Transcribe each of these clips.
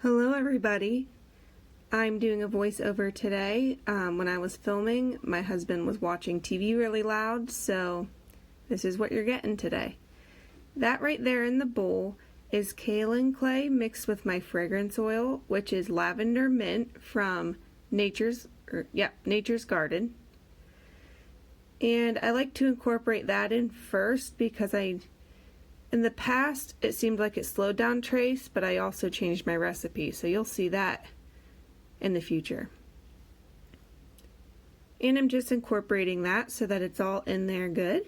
Hello everybody. I'm doing a voiceover today. When I was filming, my husband was watching TV really loud, so this is what you're getting today. That right there in the bowl is kaolin clay mixed with my fragrance oil, which is lavender mint from Nature's Garden. And I like to incorporate that in first because in the past, it seemed like it slowed down trace, but I also changed my recipe, so you'll see that in the future. And I'm just incorporating that so that it's all in there good.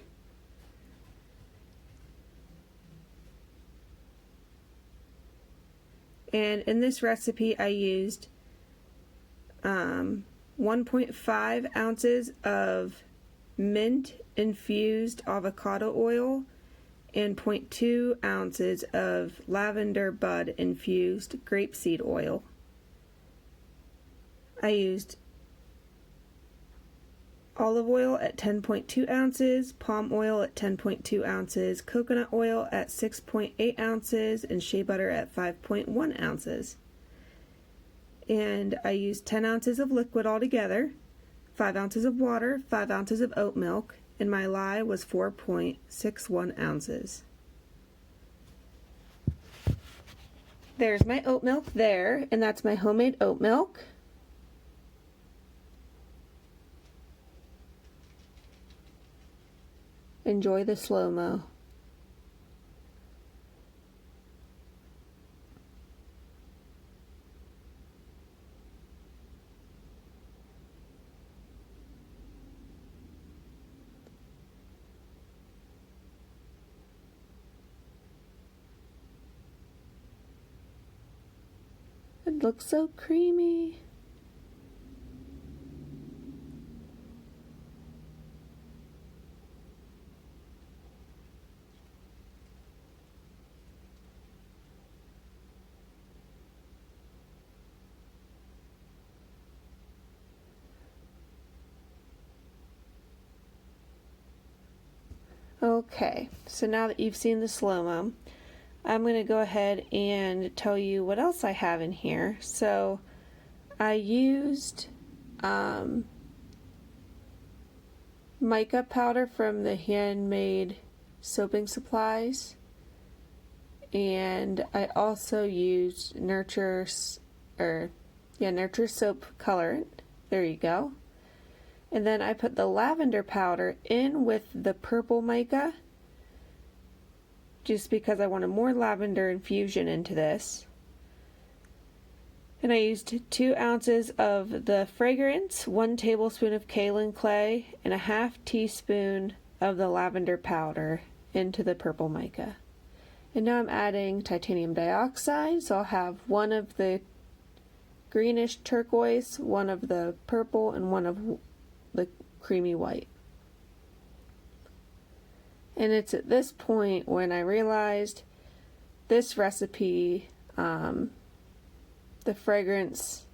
And in this recipe, I used 1.5 ounces of mint infused avocado oil and 0.2 ounces of lavender bud infused grapeseed oil. I used olive oil at 10.2 ounces, palm oil at 10.2 ounces, coconut oil at 6.8 ounces, and shea butter at 5.1 ounces. And I used 10 ounces of liquid altogether, 5 ounces of water, 5 ounces of oat milk, and my lye was 4.61 ounces. There's my oat milk there, and that's my homemade oat milk. Enjoy the slow-mo. It looks so creamy. Okay, so now that you've seen the slow-mo, I'm going to go ahead and tell you what else I have in here. So I used mica powder from the handmade soaping supplies, and I also used Nurture soap colorant. There you go. And then I put the lavender powder in with the purple mica, just because I wanted more lavender infusion into this. And I used 2 ounces of the fragrance, 1 tablespoon of kaolin clay, and a half teaspoon of the lavender powder into the purple mica. And now I'm adding titanium dioxide, so I'll have one of the greenish turquoise, one of the purple, and one of the creamy white. And it's at this point when I realized this recipe, the fragrance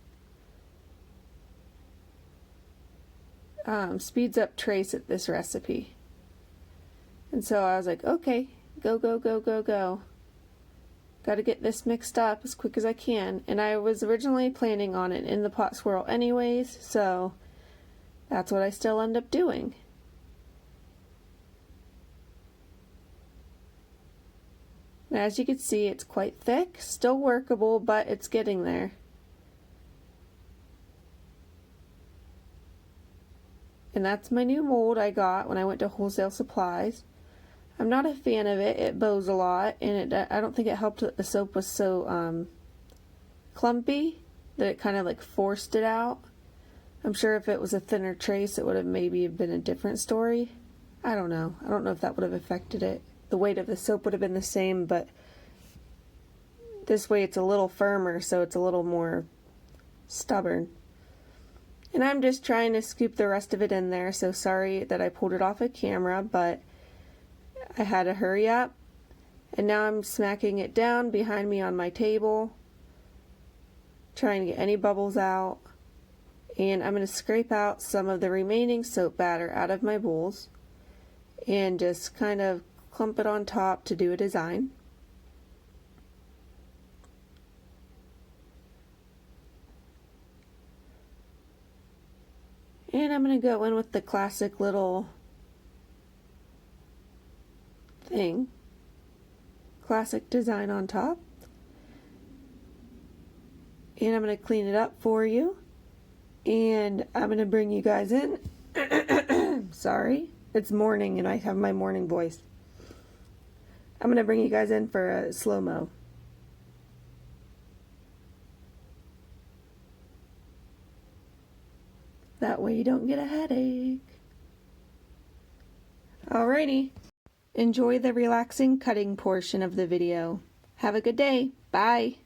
speeds up trace at this recipe. And so I was like, okay, go. Got to get this mixed up as quick as I can. And I was originally planning on it in the pot swirl anyways, so that's what I still end up doing. As you can see, it's quite thick, still workable, but it's getting there. And that's my new mold I got when I went to Wholesale Supplies. I'm not a fan of it. It bows a lot, and I don't think it helped that the soap was so clumpy that it kind of like forced it out. I'm sure if it was a thinner trace, it would have maybe been a different story. I don't know. I don't know if that would have affected it. The weight of the soap would have been the same, but this way it's a little firmer, so it's a little more stubborn. And I'm just trying to scoop the rest of it in there, so sorry that I pulled it off of camera, but I had to hurry up. And now I'm smacking it down behind me on my table, trying to get any bubbles out. And I'm going to scrape out some of the remaining soap batter out of my bowls and just kind of clump it on top to do a design. And I'm going to go in with the classic little thing. Classic design on top. And I'm going to clean it up for you. And I'm going to bring you guys in. Sorry, it's morning and I have my morning voice. I'm going to bring you guys in for a slow-mo. That way you don't get a headache. Alrighty. Enjoy the relaxing cutting portion of the video. Have a good day. Bye.